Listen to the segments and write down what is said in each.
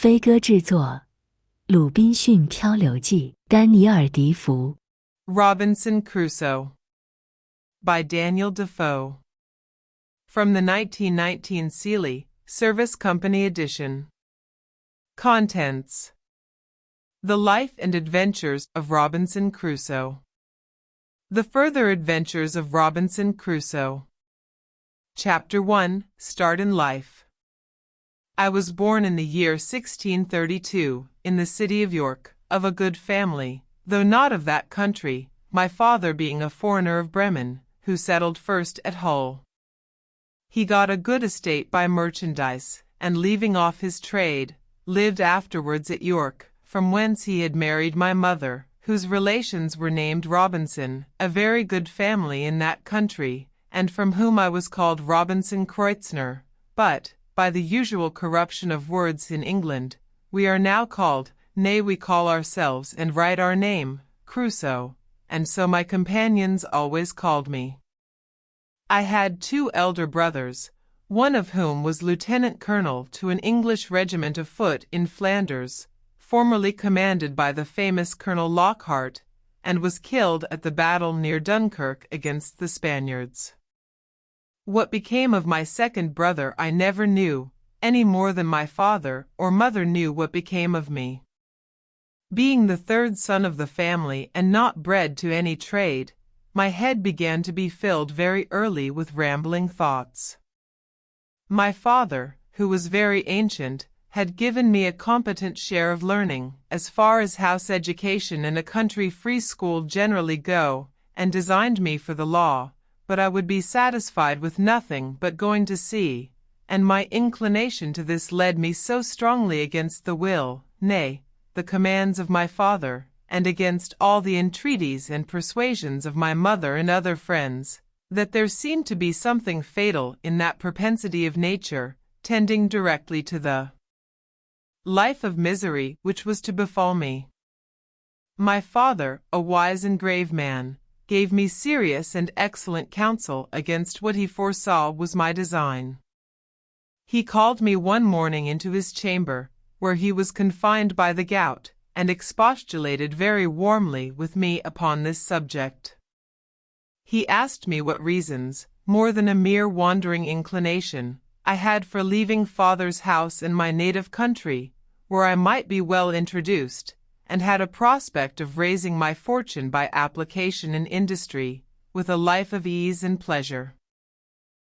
飞鸽制作《鲁滨逊漂流记》，丹尼尔·迪福。Robinson Crusoe by Daniel Defoe. From the 1919 Sealy Service Company edition. Contents: The Life and Adventures of Robinson Crusoe. The Further Adventures of Robinson Crusoe. Chapter 1, Start in Life. I was born in the year 1632, in the city of York, of a good family, though not of that country, my father being a foreigner of Bremen, who settled first at Hull. He got a good estate by merchandise, and leaving off his trade, lived afterwards at York, from whence he had married my mother, whose relations were named Robinson, a very good family in that country, and from whom I was called Robinson Kreutzner, but, by the usual corruption of words in England, we are now called, nay we call ourselves and write our name, Crusoe, and so my companions always called me. I had 2 elder brothers, one of whom was lieutenant colonel to an English regiment of foot in Flanders, formerly commanded by the famous Colonel Lockhart, and was killed at the battle near Dunkirk against the Spaniards. What became of my second brother I never knew, any more than my father or mother knew what became of me. Being the 3rd son of the family and not bred to any trade, my head began to be filled very early with rambling thoughts. My father, who was very ancient, had given me a competent share of learning, as far as house education and a country free school generally go, and designed me for the law, but I would be satisfied with nothing but going to sea, and my inclination to this led me so strongly against the will, nay, the commands of my father, and against all the entreaties and persuasions of my mother and other friends, that there seemed to be something fatal in that propensity of nature, tending directly to the life of misery which was to befall me. My father, a wise and grave man, gave me serious and excellent counsel against what he foresaw was my design. He called me one morning into his chamber, where he was confined by the gout, and expostulated very warmly with me upon this subject. He asked me what reasons, more than a mere wandering inclination, I had for leaving father's house and my native country, where I might be well introduced, and had a prospect of raising my fortune by application and industry, with a life of ease and pleasure.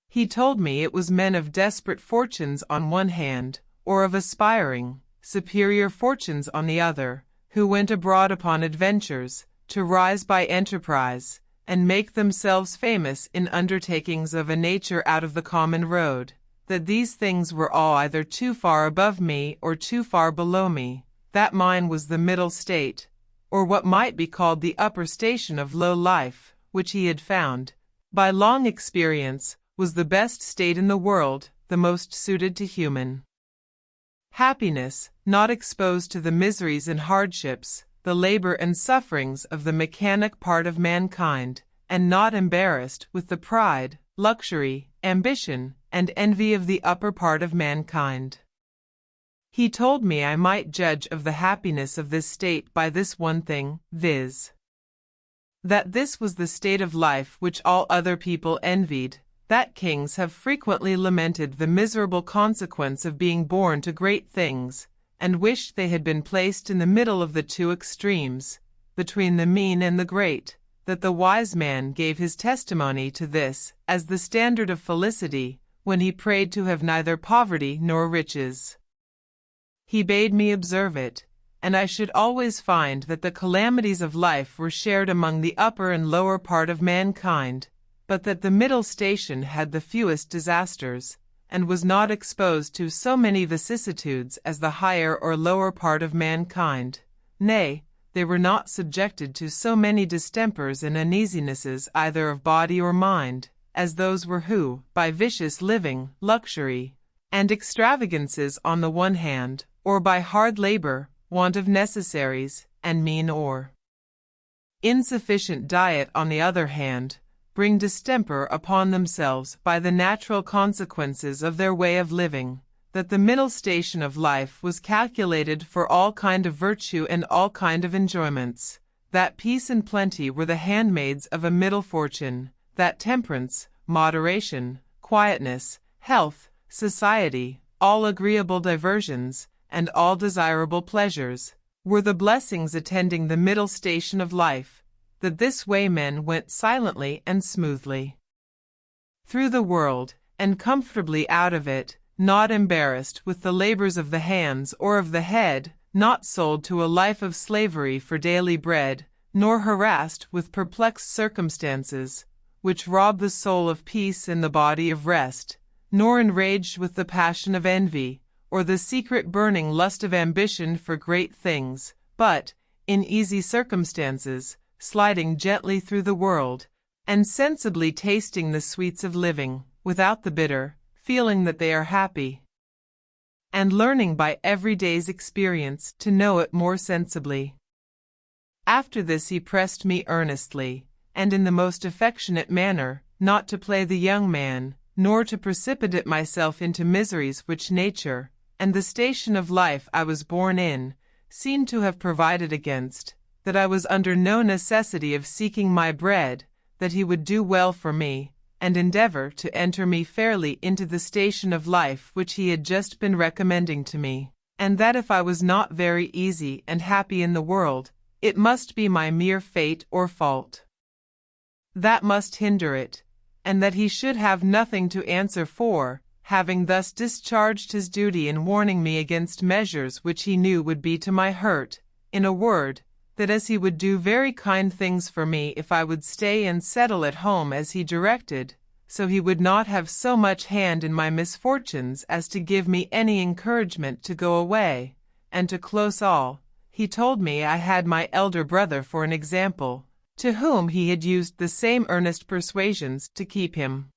He told me it was men of desperate fortunes on one hand, or of aspiring, superior fortunes on the other, who went abroad upon adventures, to rise by enterprise, and make themselves famous in undertakings of a nature out of the common road, that these things were all either too far above me or too far below me, that mine was the middle state, or what might be called the upper station of low life, which he had found, by long experience, was the best state in the world, the most suited to human happiness, not exposed to the miseries and hardships, the labor and sufferings of the mechanic part of mankind, and not embarrassed with the pride, luxury, ambition, and envy of the upper part of mankind. He told me I might judge of the happiness of this state by this one thing, viz., that this was the state of life which all other people envied, that kings have frequently lamented the miserable consequence of being born to great things, and wished they had been placed in the middle of the 2 extremes, between the mean and the great, that the wise man gave his testimony to this as the standard of felicity, when he prayed to have neither poverty nor riches. He bade me observe it, and I should always find that the calamities of life were shared among the upper and lower part of mankind, but that the middle station had the fewest disasters, and was not exposed to so many vicissitudes as the higher or lower part of mankind. Nay, they were not subjected to so many distempers and uneasinesses either of body or mind, as those were who, by vicious living, luxury, and extravagances on the one hand, or by hard labor, want of necessaries, and mean or insufficient diet on the other hand, bring distemper upon themselves by the natural consequences of their way of living, that the middle station of life was calculated for all kind of virtue and all kind of enjoyments, that peace and plenty were the handmaids of a middle fortune, that temperance, moderation, quietness, health, society, all agreeable diversions, and all desirable pleasures, were the blessings attending the middle station of life, that this way men went silently and smoothly through the world, and comfortably out of it, not embarrassed with the labors of the hands or of the head, not sold to a life of slavery for daily bread, nor harassed with perplexed circumstances, which rob the soul of peace and the body of rest, nor enraged with the passion of envy, or the secret burning lust of ambition for great things, but, in easy circumstances, sliding gently through the world, and sensibly tasting the sweets of living, without the bitter, feeling that they are happy, and learning by every day's experience to know it more sensibly. After this he pressed me earnestly, and in the most affectionate manner, not to play the young man, nor to precipitate myself into miseries which nature, and the station of life I was born in, seemed to have provided against, that I was under no necessity of seeking my bread, that he would do well for me, and endeavor to enter me fairly into the station of life which he had just been recommending to me, and that if I was not very easy and happy in the world, it must be my mere fate or fault that must hinder it, and that he should have nothing to answer for, having thus discharged his duty in warning me against measures which he knew would be to my hurt. In a word, that as he would do very kind things for me if I would stay and settle at home as he directed, so he would not have so much hand in my misfortunes as to give me any encouragement to go away. And to close all, he told me I had my elder brother for an example, to whom he had used the same earnest persuasions to keep him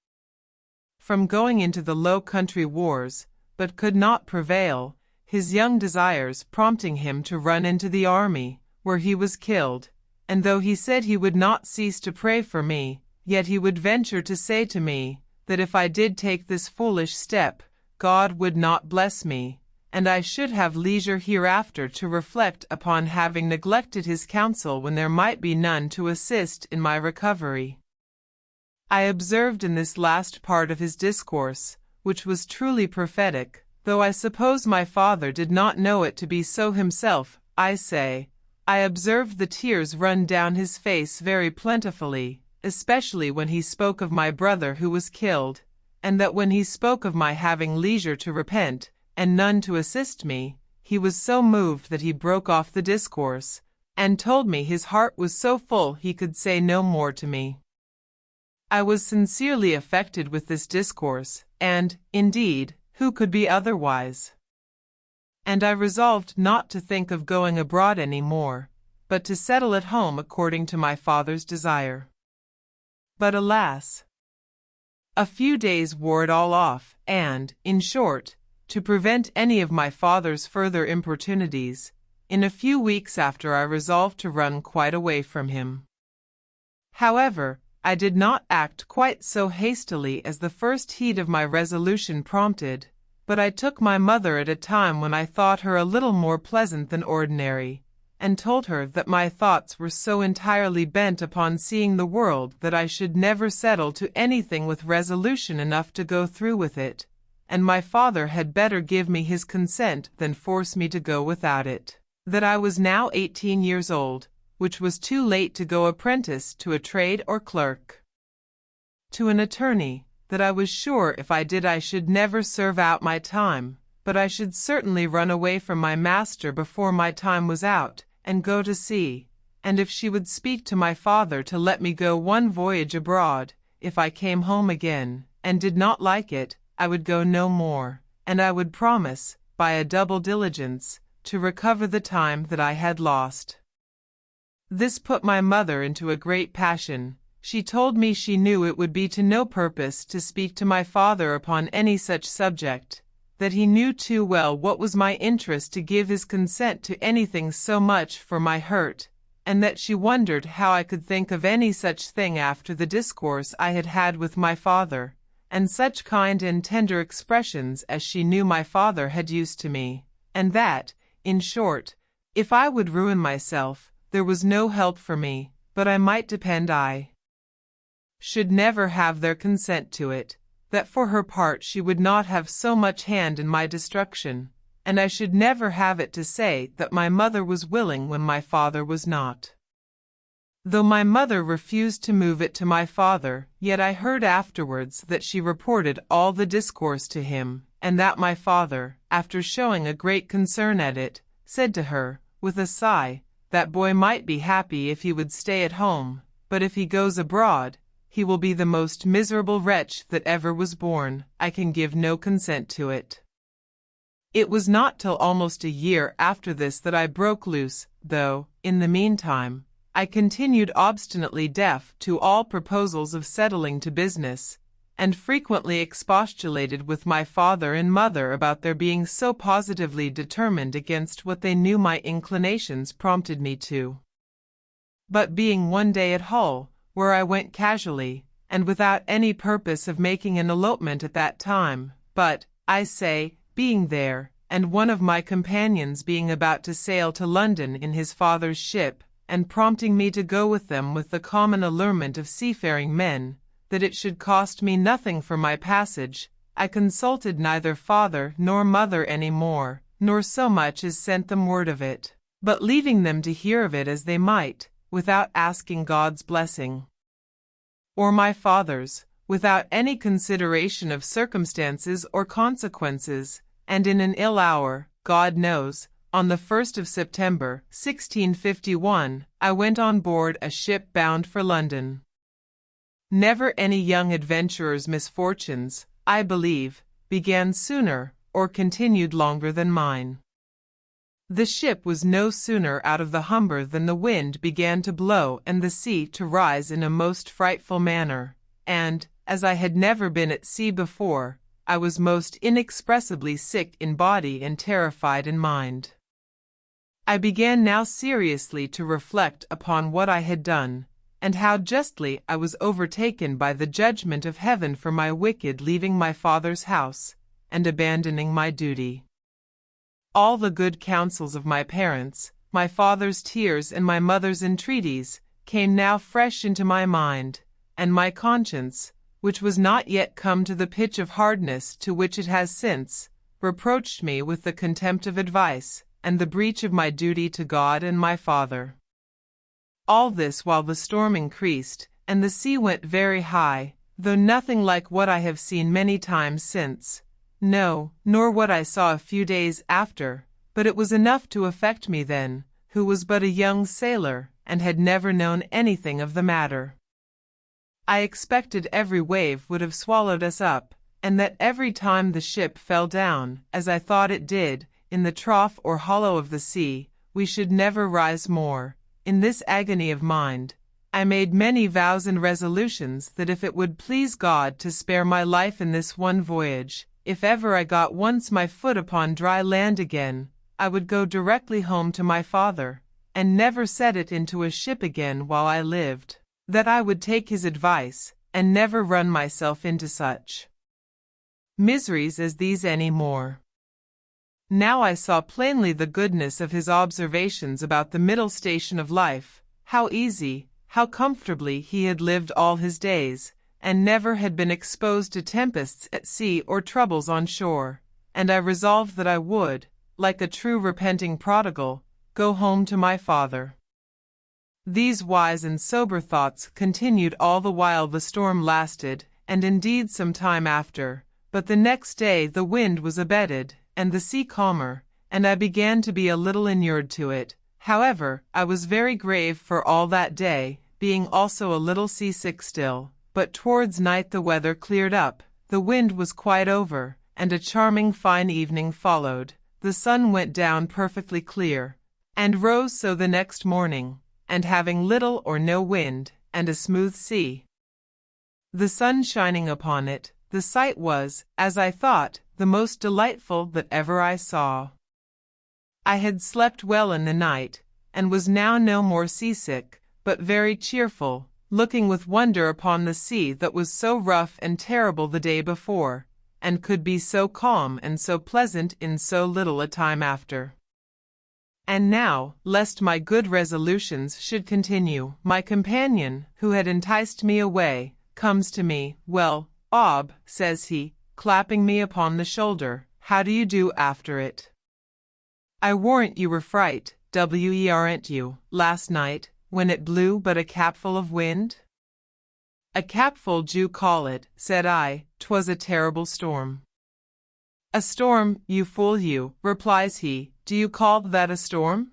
from going into the Low Country wars, but could not prevail, his young desires prompting him to run into the army, where he was killed, and though he said he would not cease to pray for me, yet he would venture to say to me, that if I did take this foolish step, God would not bless me, and I should have leisure hereafter to reflect upon having neglected his counsel when there might be none to assist in my recovery. I observed in this last part of his discourse, which was truly prophetic, though I suppose my father did not know it to be so himself, I observed the tears run down his face very plentifully, especially when he spoke of my brother who was killed, and that when he spoke of my having leisure to repent, and none to assist me, he was so moved that he broke off the discourse, and told me his heart was so full he could say no more to me. I was sincerely affected with this discourse, and, indeed, who could be otherwise? And I resolved not to think of going abroad any more, but to settle at home according to my father's desire. But alas! A few days wore it all off, and, in short, to prevent any of my father's further importunities, in a few weeks after I resolved to run quite away from him. However, I did not act quite so hastily as the first heat of my resolution prompted, but I took my mother at a time when I thought her a little more pleasant than ordinary, and told her that my thoughts were so entirely bent upon seeing the world that I should never settle to anything with resolution enough to go through with it, and my father had better give me his consent than force me to go without it, that I was now 18 years old, which was too late to go apprentice to a trade or clerk to an attorney, that I was sure if I did I should never serve out my time, but I should certainly run away from my master before my time was out, and go to sea, and if she would speak to my father to let me go one voyage abroad, if I came home again, and did not like it, I would go no more, and I would promise, by a double diligence, to recover the time that I had lost. This put my mother into a great passion. She told me she knew it would be to no purpose to speak to my father upon any such subject, that he knew too well what was my interest to give his consent to anything so much for my hurt, and that she wondered how I could think of any such thing after the discourse I had had with my father, and such kind and tender expressions as she knew my father had used to me, and that, in short, if I would ruin myself, there was no help for me, but I might depend I should never have their consent to it, that for her part she would not have so much hand in my destruction, and I should never have it to say that my mother was willing when my father was not. Though my mother refused to move it to my father, yet I heard afterwards that she reported all the discourse to him, and that my father, after showing a great concern at it, said to her, with a sigh, that boy might be happy if he would stay at home, but if he goes abroad, he will be the most miserable wretch that ever was born. I can give no consent to it. It was not till almost a year after this that I broke loose, though, in the meantime, I continued obstinately deaf to all proposals of settling to business, and frequently expostulated with my father and mother about their being so positively determined against what they knew my inclinations prompted me to. But being one day at Hull, where I went casually, and without any purpose of making an elopement at that time, but, I say, being there, and one of my companions being about to sail to London in his father's ship, and prompting me to go with them with the common allurement of seafaring men, that it should cost me nothing for my passage, I consulted neither father nor mother any more, nor so much as sent them word of it, but leaving them to hear of it as they might, without asking God's blessing, or my father's, without any consideration of circumstances or consequences, and in an ill hour, God knows, on the 1st of September, 1651, I went on board a ship bound for London. Never any young adventurer's misfortunes, I believe, began sooner or continued longer than mine. The ship was no sooner out of the Humber than the wind began to blow and the sea to rise in a most frightful manner, and, as I had never been at sea before, I was most inexpressibly sick in body and terrified in mind. I began now seriously to reflect upon what I had done, and how justly I was overtaken by the judgment of heaven for my wicked leaving my father's house, and abandoning my duty. All the good counsels of my parents, my father's tears and my mother's entreaties, came now fresh into my mind, and my conscience, which was not yet come to the pitch of hardness to which it has since, reproached me with the contempt of advice, and the breach of my duty to God and my father. All this while the storm increased, and the sea went very high, though nothing like what I have seen many times since, no, nor what I saw a few days after, but it was enough to affect me then, who was but a young sailor, and had never known anything of the matter. I expected every wave would have swallowed us up, and that every time the ship fell down, as I thought it did, in the trough or hollow of the sea, we should never rise more. In this agony of mind, I made many vows and resolutions that if it would please God to spare my life in this one voyage, if ever I got once my foot upon dry land again, I would go directly home to my father, and never set it into a ship again while I lived, that I would take his advice, and never run myself into such miseries as these any more. Now I saw plainly the goodness of his observations about the middle station of life, how easy, how comfortably he had lived all his days, and never had been exposed to tempests at sea or troubles on shore, and I resolved that I would, like a true repenting prodigal, go home to my father. These wise and sober thoughts continued all the while the storm lasted, and indeed some time after, but the next day the wind was abated, and the sea calmer, and I began to be a little inured to it. However, I was very grave for all that day, being also a little seasick still, but towards night the weather cleared up, the wind was quite over, and a charming fine evening followed. The sun went down perfectly clear, and rose so the next morning, and having little or no wind, and a smooth sea, the sun shining upon it, the sight was, as I thought, the most delightful that ever I saw. I had slept well in the night, and was now no more seasick, but very cheerful, looking with wonder upon the sea that was so rough and terrible the day before, and could be so calm and so pleasant in so little a time after. And now, lest my good resolutions should continue, my companion, who had enticed me away, comes to me. "Well, Bob," says he, clapping me upon the shoulder, "how do you do after it? I warrant you were fright, weren't you, last night, when it blew but a capful of wind?" "A capful d'you call it," said I, "'twas a terrible storm." "A storm, you fool you," replies he, "do you call that a storm?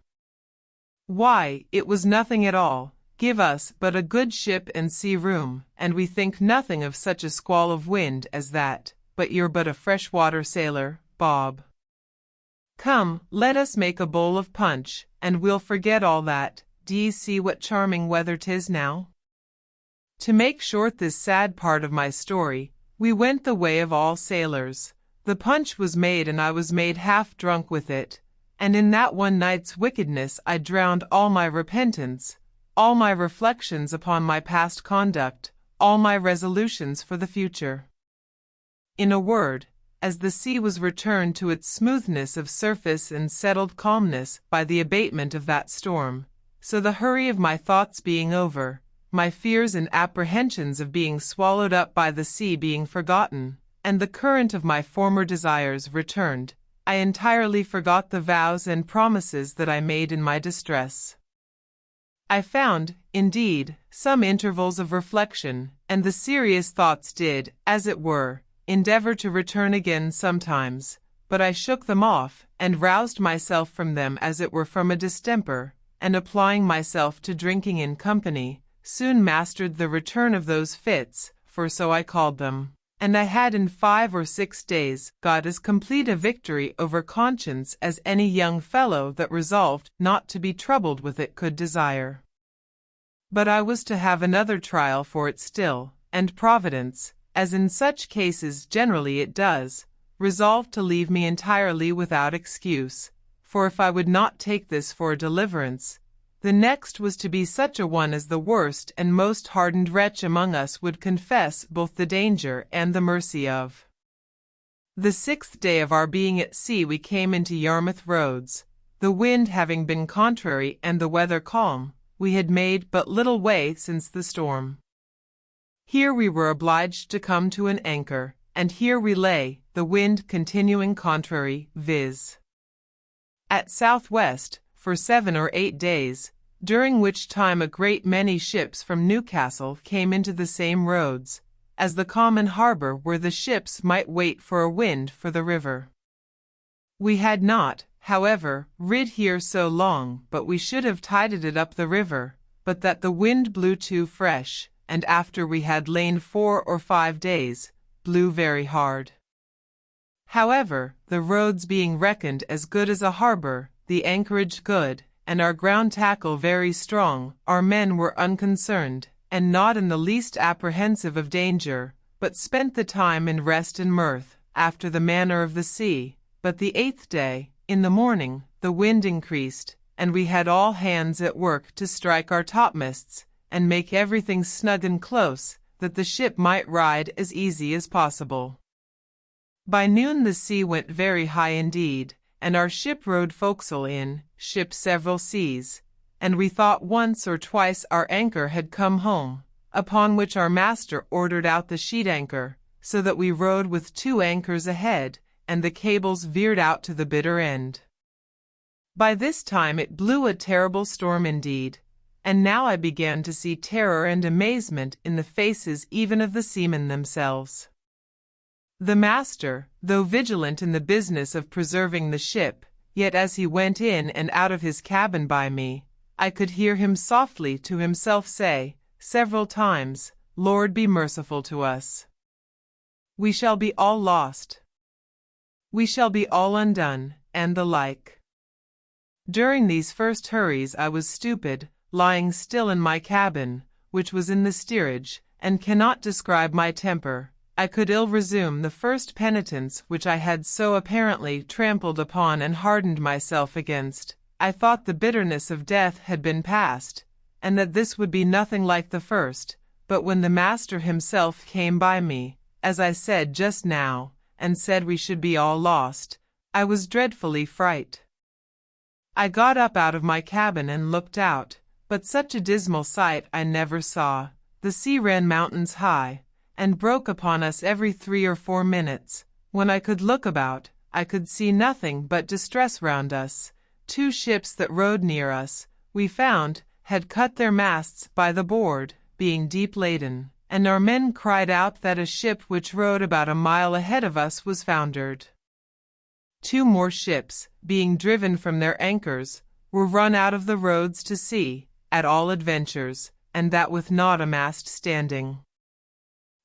Why, it was nothing at all. Give us but a good ship and sea room, and we think nothing of such a squall of wind as that. But you're but a freshwater sailor, Bob. Come, let us make a bowl of punch, and we'll forget all that. D'ye see what charming weather 'tis now?" To make short this sad part of my story, we went the way of all sailors. The punch was made, and I was made half drunk with it, and in that one night's wickedness I drowned all my repentance, all my reflections upon my past conduct, all my resolutions for the future. In a word, as the sea was returned to its smoothness of surface and settled calmness by the abatement of that storm, so the hurry of my thoughts being over, my fears and apprehensions of being swallowed up by the sea being forgotten, and the current of my former desires returned, I entirely forgot the vows and promises that I made in my distress. I found, indeed, some intervals of reflection, and the serious thoughts did, as it were, endeavor to return again sometimes, but I shook them off, and roused myself from them as it were from a distemper, and applying myself to drinking in company, soon mastered the return of those fits, for so I called them, and I had in 5 or 6 days got as complete a victory over conscience as any young fellow that resolved not to be troubled with it could desire. But I was to have another trial for it still, and Providence, as in such cases generally it does, resolved to leave me entirely without excuse, for if I would not take this for a deliverance, the next was to be such a one as the worst and most hardened wretch among us would confess both the danger and the mercy of. The 6th day of our being at sea we came into Yarmouth Roads. The wind having been contrary and the weather calm, we had made but little way since the storm. Here we were obliged to come to an anchor, and here we lay, the wind continuing contrary, viz. at southwest, for 7 or 8 days, during which time a great many ships from Newcastle came into the same roads, as the common harbour where the ships might wait for a wind for the river. We had not, however, rid here so long, but we should have tided it up the river, but that the wind blew too fresh, and after we had lain 4 or 5 days, blew very hard. However, the roads being reckoned as good as a harbour, the anchorage good, and our ground tackle very strong, our men were unconcerned, and not in the least apprehensive of danger, but spent the time in rest and mirth, after the manner of the sea. But the 8th day, in the morning, the wind increased, and we had all hands at work to strike our topmasts, and make everything snug and close, that the ship might ride as easy as possible. By noon the sea went very high indeed, and our ship rode forecastle in, ship several seas, and we thought once or twice our anchor had come home, upon which our master ordered out the sheet anchor, so that we rode with 2 anchors ahead, and the cables veered out to the bitter end. By this time it blew a terrible storm indeed, and now I began to see terror and amazement in the faces even of the seamen themselves. The master, though vigilant in the business of preserving the ship, yet as he went in and out of his cabin by me, I could hear him softly to himself say, several times, "Lord be merciful to us. We shall be all lost. We shall be all undone," and the like. During these first hurries I was stupid, lying still in my cabin, which was in the steerage, and cannot describe my temper. I could ill resume the first penitence which I had so apparently trampled upon and hardened myself against. I thought the bitterness of death had been past, and that this would be nothing like the first, but when the master himself came by me, as I said just now, and said we should be all lost, I was dreadfully frightened. I got up out of my cabin and looked out, but such a dismal sight I never saw. The sea ran mountains high, and broke upon us every 3 or 4 minutes. When I could look about, I could see nothing but distress round us. 2 ships that rode near us, we found, had cut their masts by the board, being deep laden, and our men cried out that a ship which rode about a mile ahead of us was foundered. 2 more ships, being driven from their anchors, were run out of the roads to sea, at all adventures, and that with not a mast standing.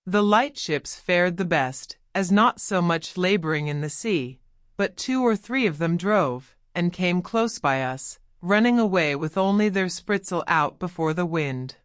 The light ships fared the best, as not so much laboring in the sea, but 2 or 3 of them drove, and came close by us, running away with only their spritsail out before the wind.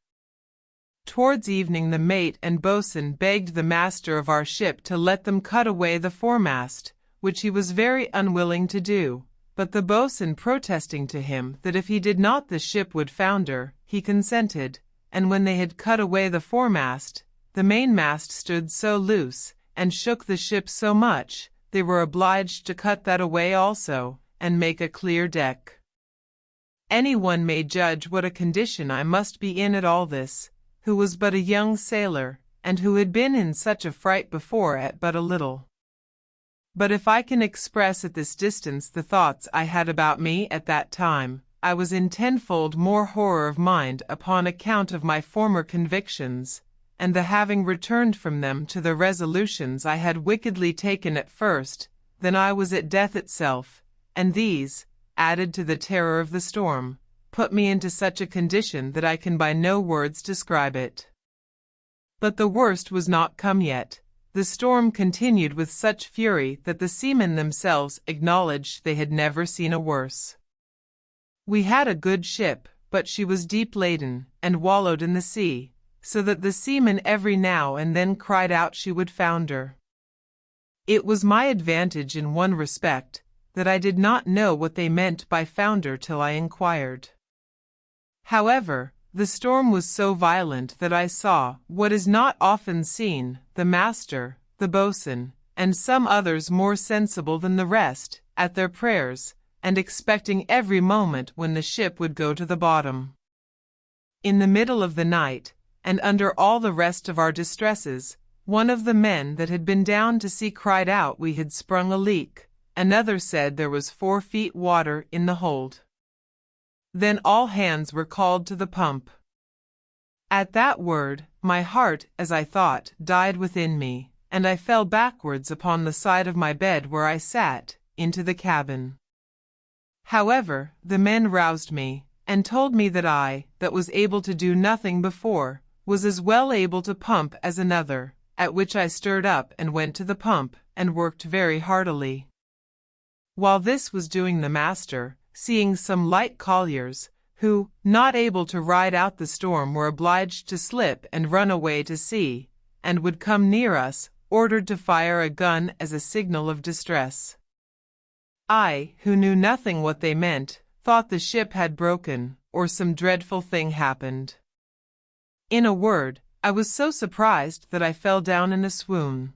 Towards evening the mate and boatswain begged the master of our ship to let them cut away the foremast, which he was very unwilling to do, but the boatswain protesting to him that if he did not the ship would founder, he consented, and when they had cut away the foremast, the mainmast stood so loose, and shook the ship so much, they were obliged to cut that away also, and make a clear deck. Any one may judge what a condition I must be in at all this, who was but a young sailor, and who had been in such a fright before at but a little. But if I can express at this distance the thoughts I had about me at that time, I was in tenfold more horror of mind upon account of my former convictions, and the having returned from them to the resolutions I had wickedly taken at first, than I was at death itself, and these, added to the terror of the storm, put me into such a condition that I can by no words describe it. But the worst was not come yet. The storm continued with such fury that the seamen themselves acknowledged they had never seen a worse. We had a good ship, but she was deep laden, and wallowed in the sea, so that the seamen every now and then cried out she would founder. It was my advantage in one respect, that I did not know what they meant by founder till I inquired. However, the storm was so violent that I saw, what is not often seen, the master, the boatswain, and some others more sensible than the rest, at their prayers, and expecting every moment when the ship would go to the bottom. In the middle of the night, and under all the rest of our distresses, one of the men that had been down to see cried out we had sprung a leak, another said there was 4 feet water in the hold. Then all hands were called to the pump. At that word, my heart, as I thought, died within me, and I fell backwards upon the side of my bed where I sat, into the cabin. However, the men roused me, and told me that I, that was able to do nothing before, was as well able to pump as another, at which I stirred up and went to the pump, and worked very heartily. While this was doing, the master, seeing some light colliers, who, not able to ride out the storm, were obliged to slip and run away to sea, and would come near us, ordered to fire a gun as a signal of distress. I, who knew nothing what they meant, thought the ship had broken, or some dreadful thing happened. In a word, I was so surprised that I fell down in a swoon.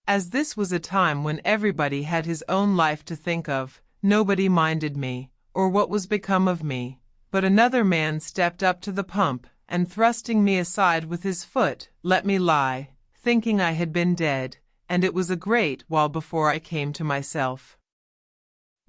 As this was a time when everybody had his own life to think of, nobody minded me, or what was become of me, but another man stepped up to the pump, and thrusting me aside with his foot, let me lie, thinking I had been dead, and it was a great while before I came to myself.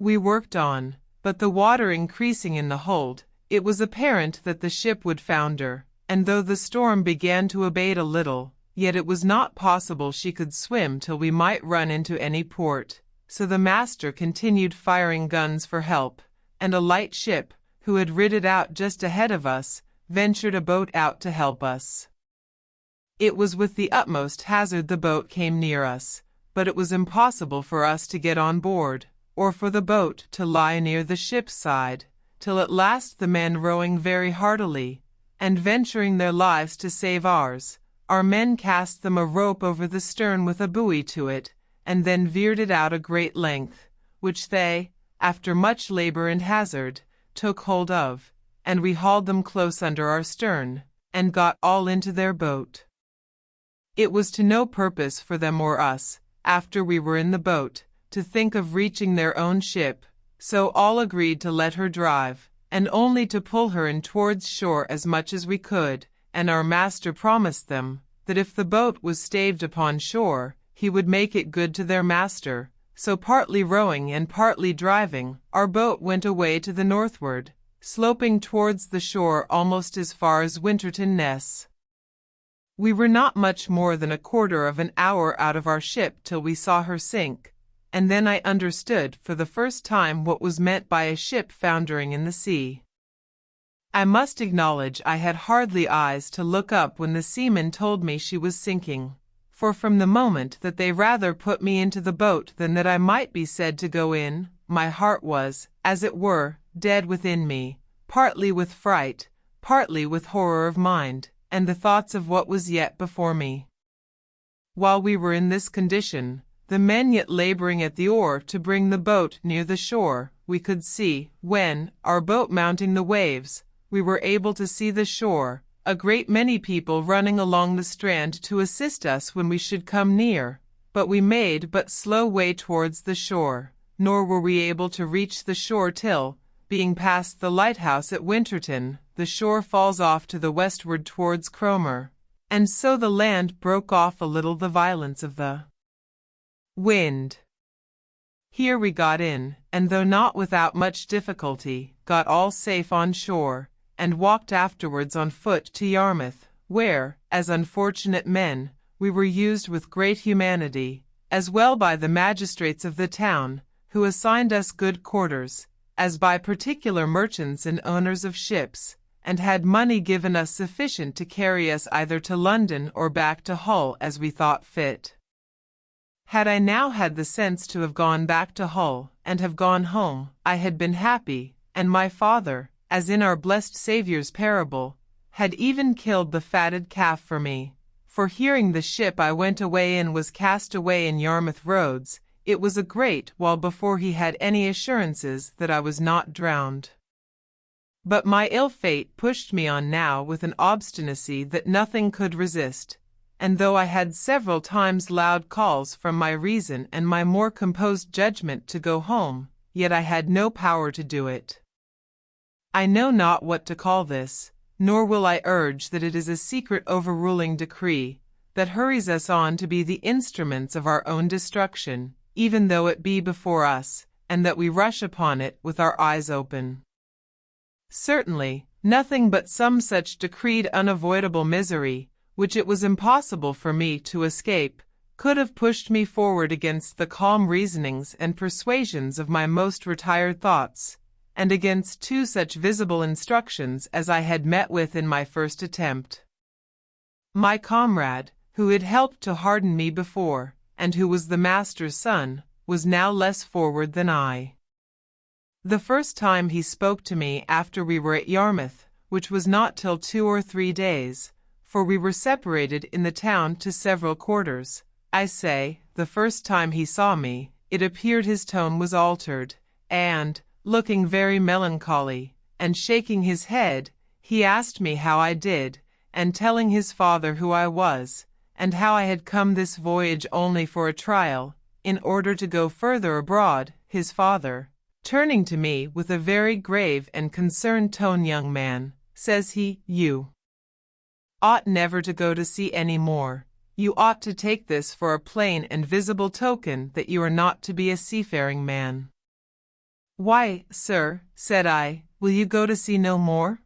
We worked on, but the water increasing in the hold, it was apparent that the ship would founder, and though the storm began to abate a little, yet it was not possible she could swim till we might run into any port. So the master continued firing guns for help, and a light ship, who had rid out just ahead of us, ventured a boat out to help us. It was with the utmost hazard the boat came near us, but it was impossible for us to get on board, or for the boat to lie near the ship's side, till at last the men rowing very heartily, and venturing their lives to save ours, our men cast them a rope over the stern with a buoy to it, and then veered it out a great length, which they, after much labor and hazard, took hold of, and we hauled them close under our stern, and got all into their boat. It was to no purpose for them or us, after we were in the boat, to think of reaching their own ship, so all agreed to let her drive, and only to pull her in towards shore as much as we could, and our master promised them, that if the boat was staved upon shore, he would make it good to their master. So partly rowing and partly driving, our boat went away to the northward, sloping towards the shore almost as far as Winterton Ness. We were not much more than a quarter of an hour out of our ship till we saw her sink, and then I understood for the first time what was meant by a ship foundering in the sea. I must acknowledge I had hardly eyes to look up when the seamen told me she was sinking, for from the moment that they rather put me into the boat than that I might be said to go in, my heart was, as it were, dead within me, partly with fright, partly with horror of mind, and the thoughts of what was yet before me. While we were in this condition, the men yet laboring at the oar to bring the boat near the shore, we could see, when, our boat mounting the waves, we were able to see the shore, a great many people running along the strand to assist us when we should come near, but we made but slow way towards the shore, nor were we able to reach the shore till, being past the lighthouse at Winterton, the shore falls off to the westward towards Cromer, and so the land broke off a little the violence of the wind. Here we got in, and though not without much difficulty, got all safe on shore, and walked afterwards on foot to Yarmouth, where, as unfortunate men, we were used with great humanity, as well by the magistrates of the town, who assigned us good quarters, as by particular merchants and owners of ships, and had money given us sufficient to carry us either to London or back to Hull as we thought fit. Had I now had the sense to have gone back to Hull, and have gone home, I had been happy, and my father, as in our blessed Saviour's parable, had even killed the fatted calf for me, for hearing the ship I went away in was cast away in Yarmouth roads, it was a great while before he had any assurances that I was not drowned. But my ill fate pushed me on now with an obstinacy that nothing could resist, and though I had several times loud calls from my reason and my more composed judgment to go home, yet I had no power to do it. I know not what to call this, nor will I urge that it is a secret overruling decree that hurries us on to be the instruments of our own destruction, even though it be before us, and that we rush upon it with our eyes open. Certainly, nothing but some such decreed unavoidable misery, which it was impossible for me to escape, could have pushed me forward against the calm reasonings and persuasions of my most retired thoughts, and against two such visible instructions as I had met with in my first attempt. My comrade, who had helped to harden me before, and who was the master's son, was now less forward than I. The first time he spoke to me after we were at Yarmouth, which was not till 2 or 3 days, for we were separated in the town to several quarters, I say, the first time he saw me, it appeared his tone was altered, and, looking very melancholy, and shaking his head, he asked me how I did, and telling his father who I was, and how I had come this voyage only for a trial, in order to go further abroad, his father, turning to me with a very grave and concerned tone, young man, says he, you ought never to go to sea any more. You ought to take this for a plain and visible token that you are not to be a seafaring man. Why, sir, said I, will you go to sea no more?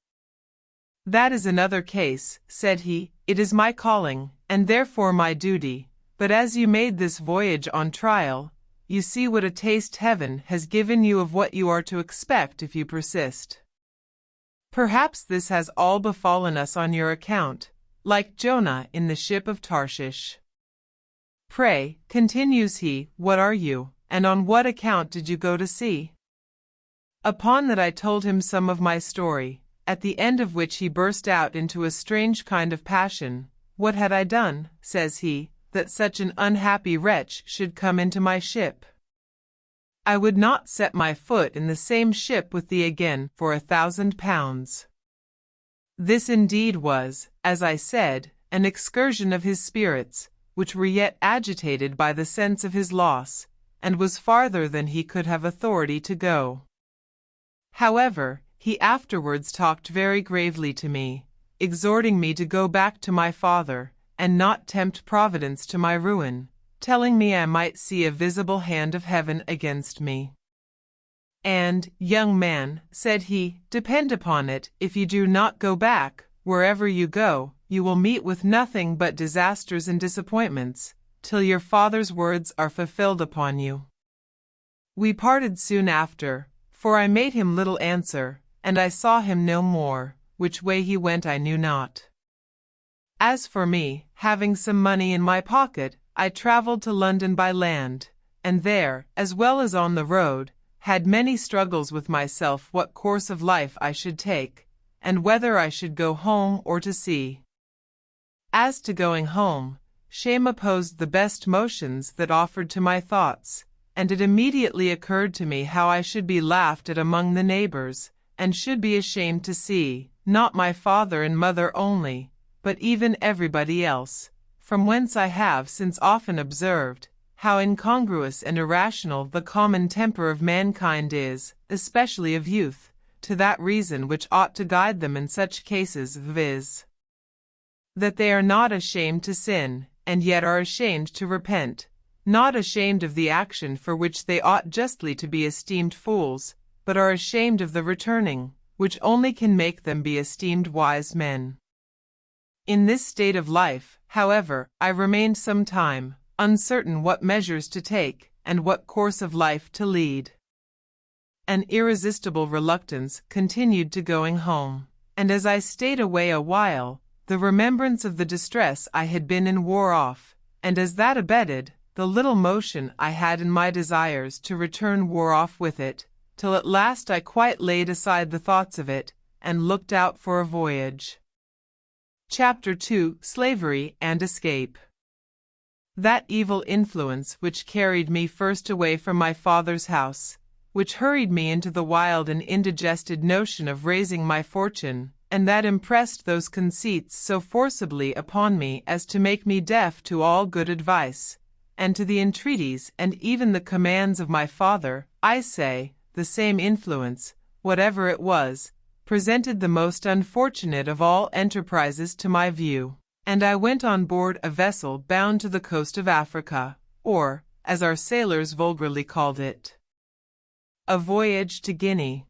That is another case, said he. It is my calling, and therefore my duty, but as you made this voyage on trial, you see what a taste heaven has given you of what you are to expect if you persist. Perhaps this has all befallen us on your account, like Jonah in the ship of Tarshish. Pray, continues he, what are you, and on what account did you go to sea? Upon that I told him some of my story, at the end of which he burst out into a strange kind of passion. What had I done, says he, that such an unhappy wretch should come into my ship? I would not set my foot in the same ship with thee again for £1,000. This indeed was, as I said, an excursion of his spirits, which were yet agitated by the sense of his loss, and was farther than he could have authority to go. However, he afterwards talked very gravely to me, exhorting me to go back to my father, and not tempt Providence to my ruin, telling me I might see a visible hand of heaven against me. And, young man, said he, depend upon it, if you do not go back, wherever you go, you will meet with nothing but disasters and disappointments, till your father's words are fulfilled upon you. We parted soon after, for I made him little answer, and I saw him no more. Which way he went I knew not. As for me, having some money in my pocket, I travelled to London by land, and there, as well as on the road, had many struggles with myself what course of life I should take, and whether I should go home or to sea. As to going home, shame opposed the best motions that offered to my thoughts, and it immediately occurred to me how I should be laughed at among the neighbours, and should be ashamed to see, not my father and mother only, but even everybody else, from whence I have since often observed, how incongruous and irrational the common temper of mankind is, especially of youth, to that reason which ought to guide them in such cases, viz., that they are not ashamed to sin, and yet are ashamed to repent, not ashamed of the action for which they ought justly to be esteemed fools, but are ashamed of the returning, which only can make them be esteemed wise men. In this state of life, however, I remained some time, uncertain what measures to take, and what course of life to lead. An irresistible reluctance continued to going home, and as I stayed away a while, the remembrance of the distress I had been in wore off, and as that abated, the little motion I had in my desires to return wore off with it, till at last I quite laid aside the thoughts of it, and looked out for a voyage. Chapter 2: Slavery and Escape. That evil influence which carried me first away from my father's house, which hurried me into the wild and indigested notion of raising my fortune, and that impressed those conceits so forcibly upon me as to make me deaf to all good advice, and to the entreaties and even the commands of my father, I say, the same influence, whatever it was, presented the most unfortunate of all enterprises to my view, and I went on board a vessel bound to the coast of Africa, or, as our sailors vulgarly called it, a voyage to Guinea.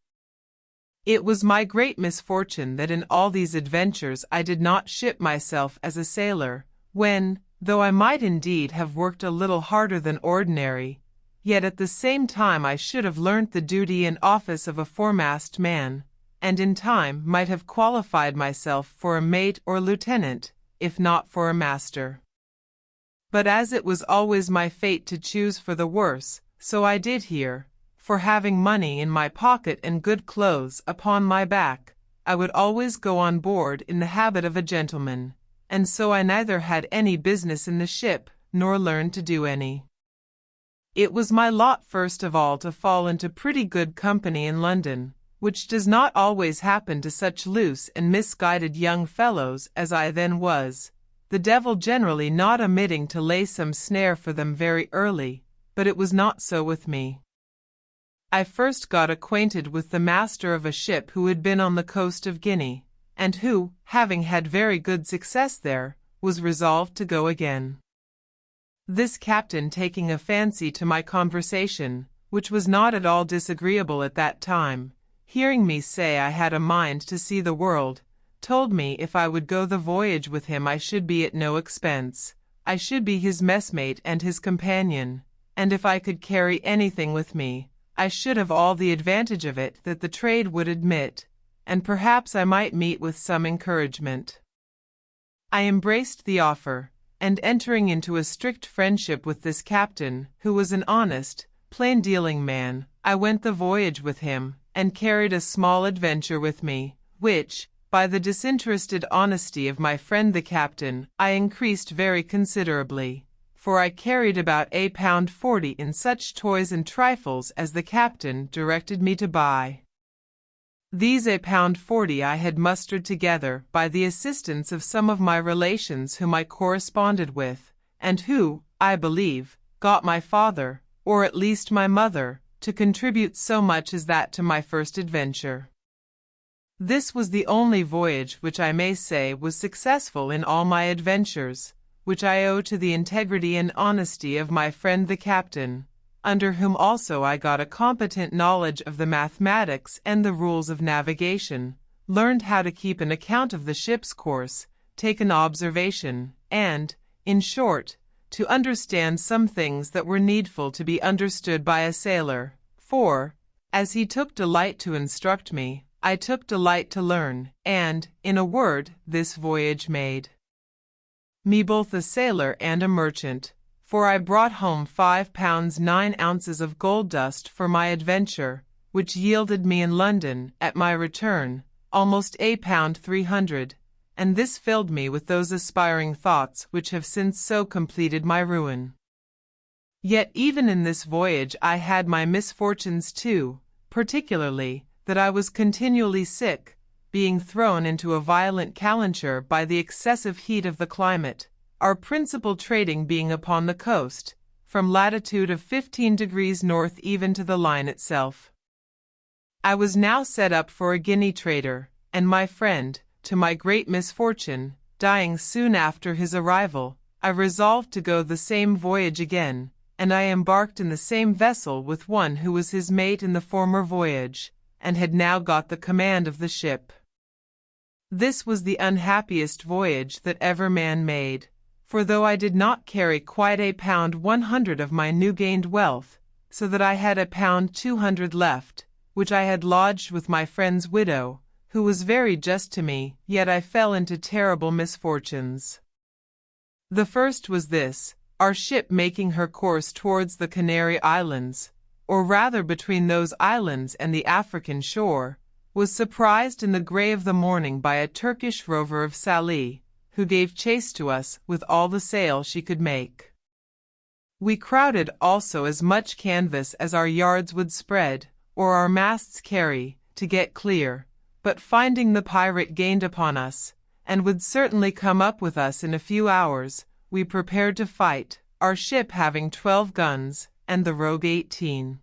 It was my great misfortune that in all these adventures I did not ship myself as a sailor, when, though I might indeed have worked a little harder than ordinary, yet at the same time I should have learnt the duty and office of a foremast man, and in time might have qualified myself for a mate or lieutenant, if not for a master. But as it was always my fate to choose for the worse, so I did here, for having money in my pocket and good clothes upon my back, I would always go on board in the habit of a gentleman, and so I neither had any business in the ship, nor learned to do any. It was my lot first of all to fall into pretty good company in London, which does not always happen to such loose and misguided young fellows as I then was, the devil generally not omitting to lay some snare for them very early, but it was not so with me. I first got acquainted with the master of a ship who had been on the coast of Guinea, and who, having had very good success there, was resolved to go again. This captain, taking a fancy to my conversation, which was not at all disagreeable at that time, hearing me say I had a mind to see the world, told me if I would go the voyage with him I should be at no expense, I should be his messmate and his companion, and if I could carry anything with me, I should have all the advantage of it that the trade would admit, and perhaps I might meet with some encouragement. I embraced the offer, and entering into a strict friendship with this captain, who was an honest, plain-dealing man, I went the voyage with him, and carried a small adventure with me, which, by the disinterested honesty of my friend the captain, I increased very considerably, for I carried about £1.40 in such toys and trifles as the captain directed me to buy. These £1.40 I had mustered together by the assistance of some of my relations whom I corresponded with, and who, I believe, got my father, or at least my mother, to contribute so much as that to my first adventure. This was the only voyage which I may say was successful in all my adventures, which I owe to the integrity and honesty of my friend the captain, under whom also I got a competent knowledge of the mathematics and the rules of navigation, learned how to keep an account of the ship's course, take an observation, and, in short, to understand some things that were needful to be understood by a sailor, for, as he took delight to instruct me, I took delight to learn, and, in a word, this voyage made me both a sailor and a merchant, for I brought home £5 9 ounces of gold dust for my adventure, which yielded me in London, at my return, almost £1 300, and this filled me with those aspiring thoughts which have since so completed my ruin. Yet even in this voyage I had my misfortunes too, particularly that I was continually sick, being thrown into a violent calenture by the excessive heat of the climate, our principal trading being upon the coast, from latitude of 15 degrees north even to the line itself. I was now set up for a Guinea trader, and my friend, to my great misfortune, dying soon after his arrival, I resolved to go the same voyage again, and I embarked in the same vessel with one who was his mate in the former voyage, and had now got the command of the ship. This was the unhappiest voyage that ever man made, for though I did not carry quite £1 100 of my new-gained wealth, so that I had £1 200 left, which I had lodged with my friend's widow, who was very just to me, yet I fell into terrible misfortunes. The first was this: our ship making her course towards the Canary Islands, or rather between those islands and the African shore, was surprised in the grey of the morning by a Turkish rover of Sallee, who gave chase to us with all the sail she could make. We crowded also as much canvas as our yards would spread, or our masts carry, to get clear, but finding the pirate gained upon us, and would certainly come up with us in a few hours, we prepared to fight, our ship having 12 guns, and the rogue 18.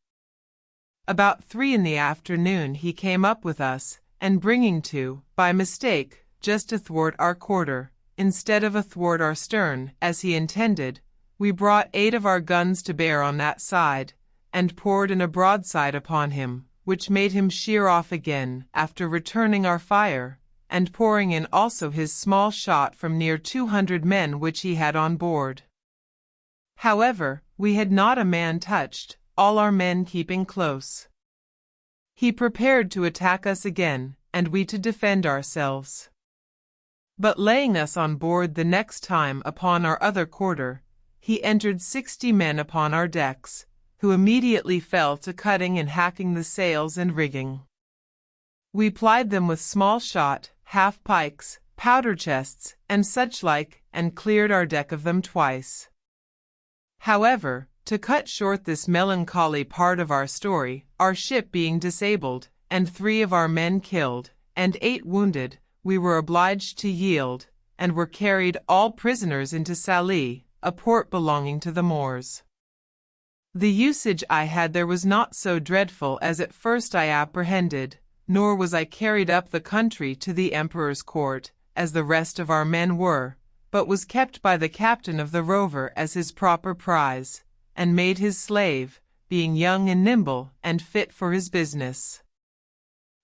About 3 in the afternoon he came up with us, and bringing to, by mistake, just athwart our quarter, instead of athwart our stern, as he intended, we brought 8 of our guns to bear on that side, and poured in a broadside upon him, which made him sheer off again, after returning our fire, and pouring in also his small shot from near 200 men which he had on board. However, we had not a man touched, all our men keeping close. He prepared to attack us again, and we to defend ourselves. But laying us on board the next time upon our other quarter, he entered 60 men upon our decks, who immediately fell to cutting and hacking the sails and rigging. We plied them with small shot, half-pikes, powder chests, and such like, and cleared our deck of them twice. However, to cut short this melancholy part of our story, our ship being disabled, and 3 of our men killed, and 8 wounded, we were obliged to yield, and were carried all prisoners into Sallee, a port belonging to the Moors. The usage I had there was not so dreadful as at first I apprehended, nor was I carried up the country to the Emperor's court, as the rest of our men were, but was kept by the captain of the rover as his proper prize, and made his slave, being young and nimble, and fit for his business.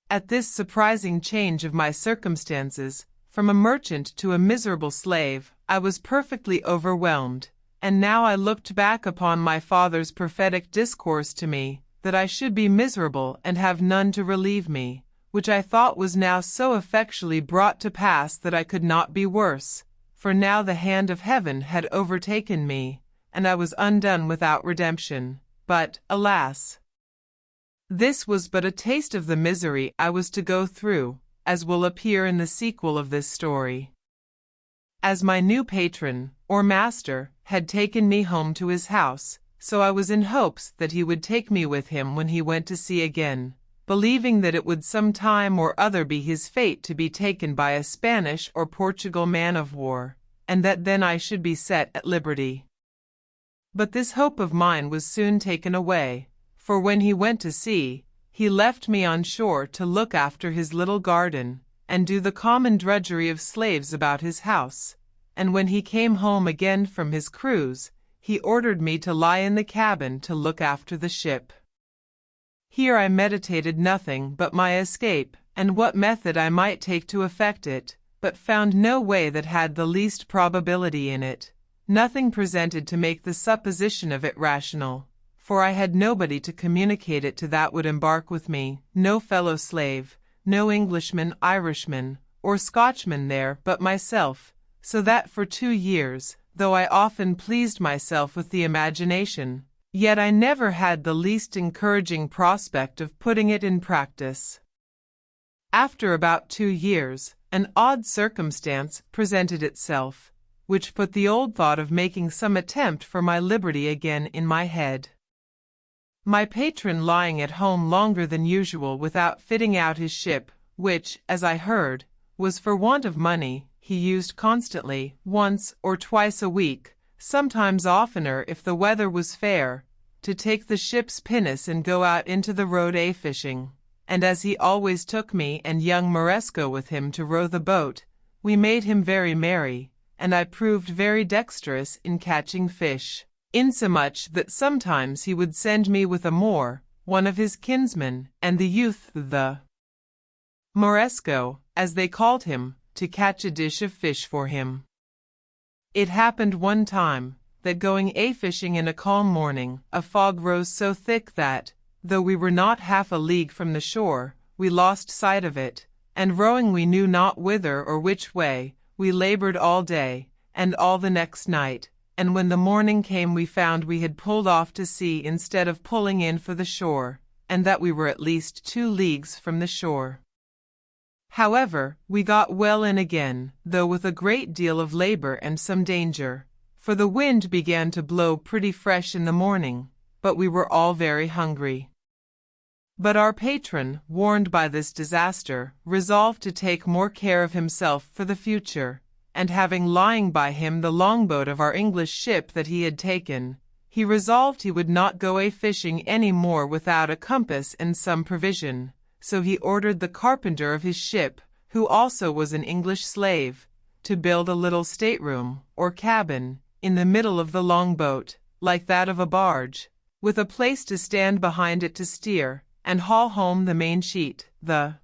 At this surprising change of my circumstances, from a merchant to a miserable slave, I was perfectly overwhelmed, and now I looked back upon my father's prophetic discourse to me, that I should be miserable and have none to relieve me, which I thought was now so effectually brought to pass that I could not be worse, for now the hand of heaven had overtaken me, and I was undone without redemption. But, alas! This was but a taste of the misery I was to go through, as will appear in the sequel of this story. As my new patron, or master, had taken me home to his house, so I was in hopes that he would take me with him when he went to sea again, believing that it would some time or other be his fate to be taken by a Spanish or Portugal man-of-war, and that then I should be set at liberty. But this hope of mine was soon taken away, for when he went to sea, he left me on shore to look after his little garden, and do the common drudgery of slaves about his house, and when he came home again from his cruise, he ordered me to lie in the cabin to look after the ship. Here I meditated nothing but my escape, and what method I might take to effect it, but found no way that had the least probability in it, nothing presented to make the supposition of it rational, for I had nobody to communicate it to that would embark with me, no fellow slave, no Englishman, Irishman, or Scotchman there but myself, so that for 2 years, though I often pleased myself with the imagination, yet I never had the least encouraging prospect of putting it in practice. After about 2 years, an odd circumstance presented itself, which put the old thought of making some attempt for my liberty again in my head. My patron lying at home longer than usual without fitting out his ship, which, as I heard, was for want of money, he used constantly, once or twice a week, sometimes oftener if the weather was fair, to take the ship's pinnace and go out into the road fishing, and as he always took me and young Moresco with him to row the boat, we made him very merry, and I proved very dexterous in catching fish, insomuch that sometimes he would send me with a Moor, one of his kinsmen, and the youth the Moresco, as they called him, to catch a dish of fish for him. It happened one time, that going fishing in a calm morning, a fog rose so thick that, though we were not half a league from the shore, we lost sight of it, and rowing we knew not whither or which way, we labored all day, and all the next night, and when the morning came we found we had pulled off to sea instead of pulling in for the shore, and that we were at least 2 leagues from the shore. However, we got well in again, though with a great deal of labor and some danger, for the wind began to blow pretty fresh in the morning, but we were all very hungry. But our patron, warned by this disaster, resolved to take more care of himself for the future, and having lying by him the longboat of our English ship that he had taken, he resolved he would not go fishing any more without a compass and some provision, so he ordered the carpenter of his ship, who also was an English slave, to build a little stateroom, or cabin, in the middle of the longboat, like that of a barge, with a place to stand behind it to steer, and haul home the main sheet, the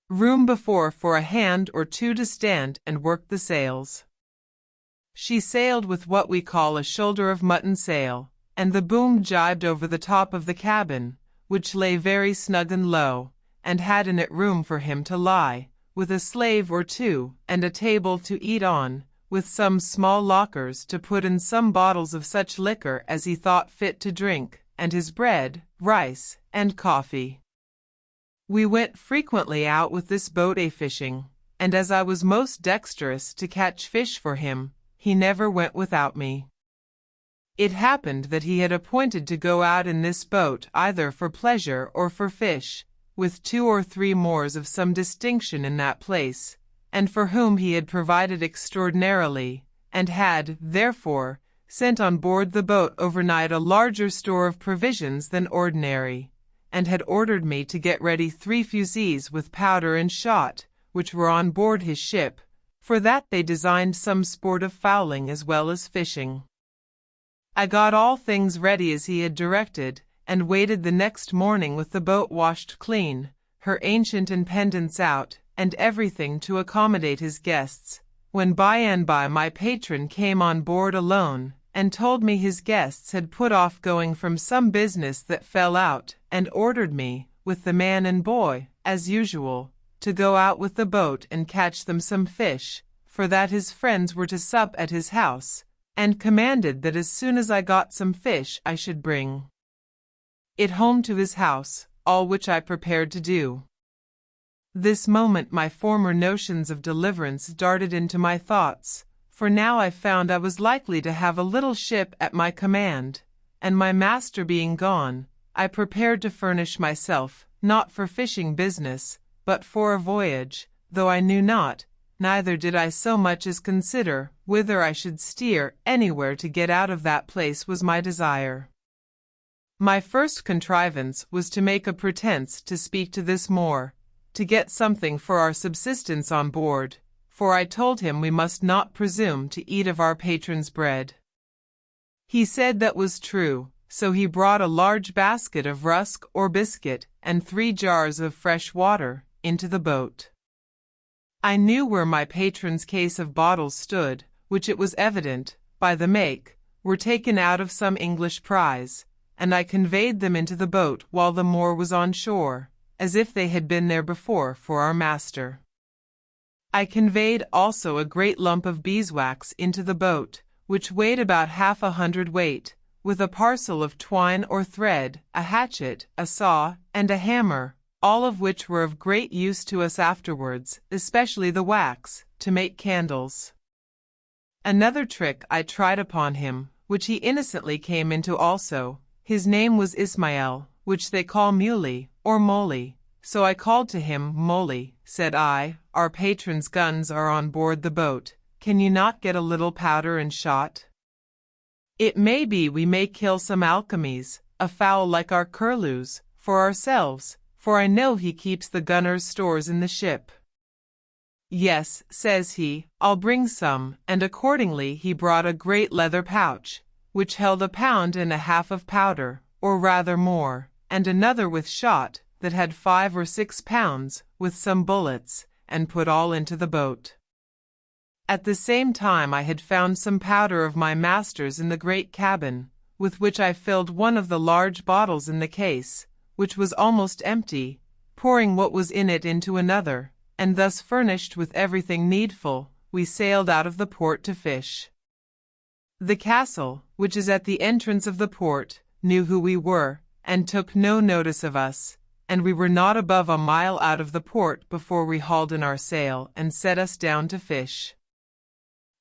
room before for a hand or 2 to stand and work the sails. She sailed with what we call a shoulder of mutton sail, and the boom jibed over the top of the cabin, which lay very snug and low, and had in it room for him to lie, with a slave or 2, and a table to eat on, with some small lockers to put in some bottles of such liquor as he thought fit to drink, and his bread, rice, and coffee. We went frequently out with this boat fishing, and as I was most dexterous to catch fish for him, he never went without me. It happened that he had appointed to go out in this boat either for pleasure or for fish, with 2 or 3 Moors of some distinction in that place, and for whom he had provided extraordinarily, and had, therefore, sent on board the boat overnight a larger store of provisions than ordinary, and had ordered me to get ready 3 fusees with powder and shot, which were on board his ship, for that they designed some sport of fowling as well as fishing. I got all things ready as he had directed, and waited the next morning with the boat washed clean, her ancient and pendants out, and everything to accommodate his guests, when by and by my patron came on board alone, and told me his guests had put off going from some business that fell out, and ordered me, with the man and boy, as usual, to go out with the boat and catch them some fish, for that his friends were to sup at his house, and commanded that as soon as I got some fish I should bring it home to his house, all which I prepared to do. This moment my former notions of deliverance darted into my thoughts, for now I found I was likely to have a little ship at my command, and my master being gone, I prepared to furnish myself, not for fishing business, but for a voyage, though I knew not, neither did I so much as consider whither I should steer. Anywhere to get out of that place was my desire. My first contrivance was to make a pretence to speak to this Moor, to get something for our subsistence on board, for I told him we must not presume to eat of our patron's bread. He said that was true, so he brought a large basket of rusk or biscuit and 3 jars of fresh water into the boat. I knew where my patron's case of bottles stood, which it was evident, by the make, were taken out of some English prize, and I conveyed them into the boat while the Moor was on shore, as if they had been there before for our master. I conveyed also a great lump of beeswax into the boat, which weighed about 1/2 hundredweight, with a parcel of twine or thread, a hatchet, a saw, and a hammer, all of which were of great use to us afterwards, especially the wax, to make candles. Another trick I tried upon him, which he innocently came into also. His name was Ismael, which they call Muley, or Moley. So I called to him, Moley, said I, our patron's guns are on board the boat. Can you not get a little powder and shot? It may be we may kill some alchemies, a fowl like our curlews, for ourselves, for I know he keeps the gunner's stores in the ship. Yes, says he, I'll bring some, and accordingly he brought a great leather pouch, which held 1.5 pounds of powder, or rather more, and another with shot, that had 5 or 6 pounds, with some bullets, and put all into the boat. At the same time I had found some powder of my master's in the great cabin, with which I filled one of the large bottles in the case, which was almost empty, pouring what was in it into another, and thus furnished with everything needful, we sailed out of the port to fish. The castle, which is at the entrance of the port, knew who we were, and took no notice of us, and we were not above a mile out of the port before we hauled in our sail and set us down to fish.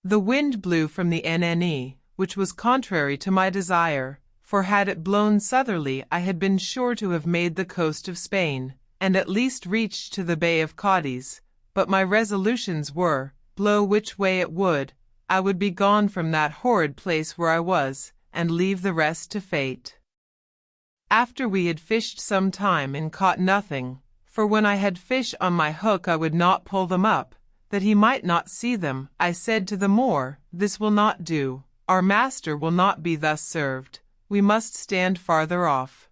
The wind blew from the NNE, which was contrary to my desire, for had it blown southerly I had been sure to have made the coast of Spain, and at least reached to the Bay of Cadiz, but my resolutions were, blow which way it would, I would be gone from that horrid place where I was, and leave the rest to fate. After we had fished some time and caught nothing, for when I had fish on my hook I would not pull them up, that he might not see them, I said to the Moor, this will not do, our master will not be thus served, we must stand farther off.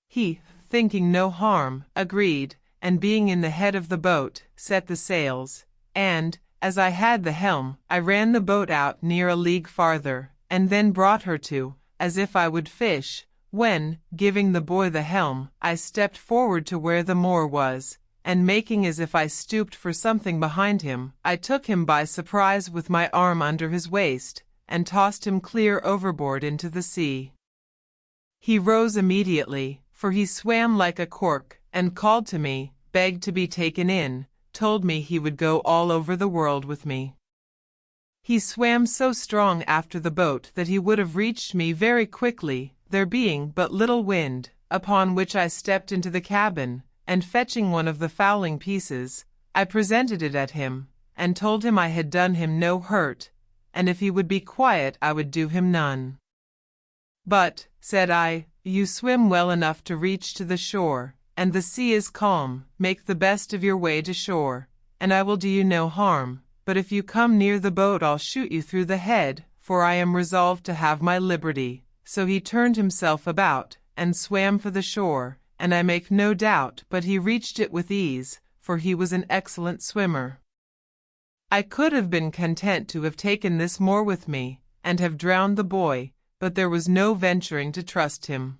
He, thinking no harm, agreed, and being in the head of the boat, set the sails, and, as I had the helm, I ran the boat out near a league farther, and then brought her to, as if I would fish, when, giving the boy the helm, I stepped forward to where the Moor was, and making as if I stooped for something behind him, I took him by surprise with my arm under his waist, and tossed him clear overboard into the sea. He rose immediately, for he swam like a cork, and called to me, begged to be taken in, told me he would go all over the world with me. He swam so strong after the boat that he would have reached me very quickly, there being but little wind, upon which I stepped into the cabin, and fetching one of the fowling pieces, I presented it at him, and told him I had done him no hurt, and if he would be quiet I would do him none. But, said I, you swim well enough to reach to the shore, and the sea is calm, make the best of your way to shore, and I will do you no harm, but if you come near the boat I'll shoot you through the head, for I am resolved to have my liberty. So he turned himself about, and swam for the shore, and I make no doubt but he reached it with ease, for he was an excellent swimmer. I could have been content to have taken this Moor with me, and have drowned the boy, but there was no venturing to trust him.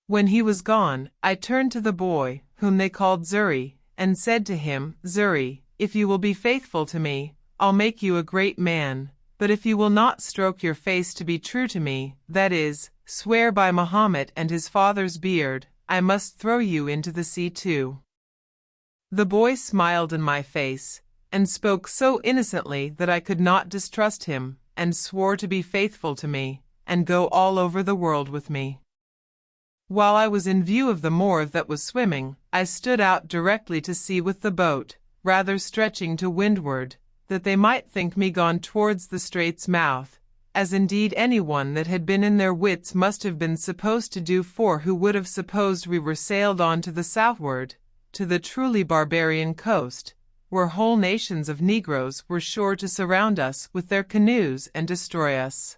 When he was gone, I turned to the boy, whom they called Xury, and said to him, Xury, if you will be faithful to me, I'll make you a great man. But if you will not stroke your face to be true to me, that is, swear by Mahomet and his father's beard, I must throw you into the sea too. The boy smiled in my face, and spoke so innocently that I could not distrust him, and swore to be faithful to me, and go all over the world with me. While I was in view of the Moor that was swimming, I stood out directly to sea with the boat, rather stretching to windward, that they might think me gone towards the strait's mouth, as indeed anyone that had been in their wits must have been supposed to do, for who would have supposed we were sailed on to the southward, to the truly barbarian coast, where whole nations of negroes were sure to surround us with their canoes and destroy us.